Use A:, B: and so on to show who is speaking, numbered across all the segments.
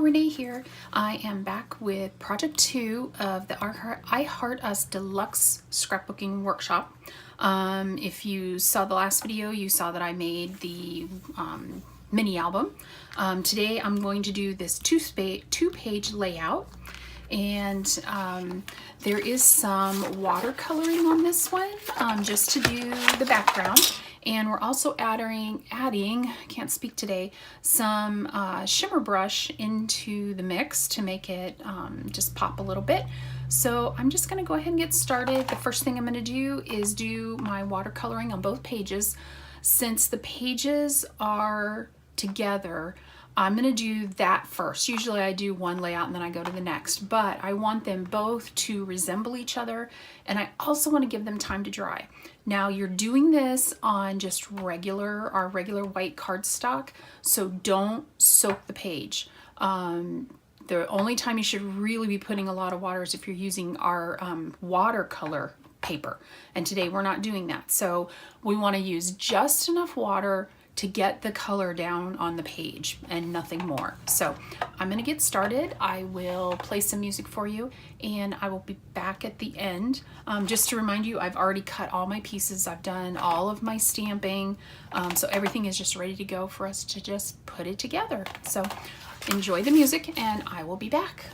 A: Renee here. I am back with project 2 of the I Heart Us Deluxe Scrapbooking Workshop. If you saw the last video, you saw that I made the mini album. Today I'm going to do this two-page layout, and there is some watercoloring on this one just to do the background. And we're also adding, can't speak today, some shimmer brush into the mix to make it just pop a little bit. So I'm just gonna go ahead and get started. The first thing I'm gonna do is do my watercoloring on both pages. Since the pages are together, I'm gonna do that first. Usually I do one layout and then I go to the next, but I want them both to resemble each other, and I also want to give them time to dry. Now you're doing this on just our regular white cardstock, so don't soak the page. The only time you should really be putting a lot of water is if you're using our watercolor paper, and today we're not doing that. So we want to use just enough water to get the color down on the page and nothing more. So I'm gonna get started. I will play some music for you and I will be back at the end. Just to remind you, I've already cut all my pieces. I've done all of my stamping. So everything is just ready to go for us to just put it together. So enjoy the music and I will be back.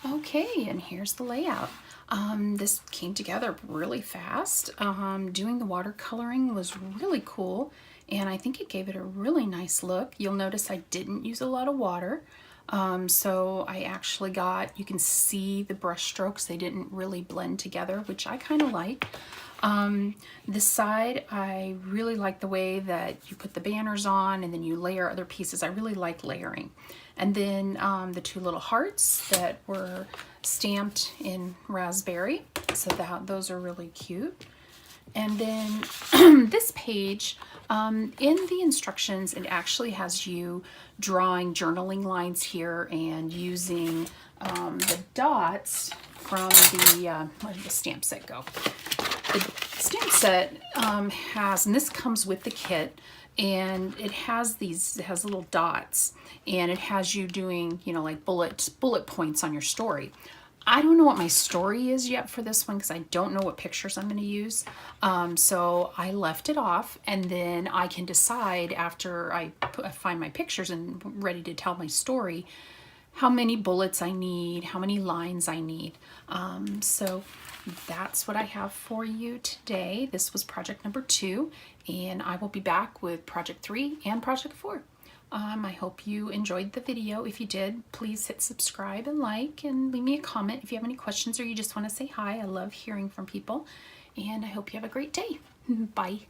A: Okay, and here's the layout. This came together really fast. Doing the watercoloring was really cool, and I think it gave it a really nice look. You'll notice I didn't use a lot of water. So I actually got, you can see the brush strokes, they didn't really blend together, which I kind of like. This side, I really like the way that you put the banners on and then you layer other pieces. I really like layering. And then the two little hearts that were stamped in raspberry, so those are really cute. And then this page, in the instructions, it actually has you drawing journaling lines here and using the dots from the, where did the stamp set go? The stamp set has, and this comes with the kit, and it has little dots, and it has you doing, you know, like bullet points on your story. I don't know what my story is yet for this one because I don't know what pictures I'm going to use. So I left it off, and then I can decide after I find my pictures and ready to tell my story how many bullets I need, how many lines I need. So that's what I have for you today. This was project number 2, and I will be back with project 3 and project 4. I hope you enjoyed the video. If you did, please hit subscribe and like, and leave me a comment if you have any questions or you just want to say hi. I love hearing from people, and I hope you have a great day. Bye.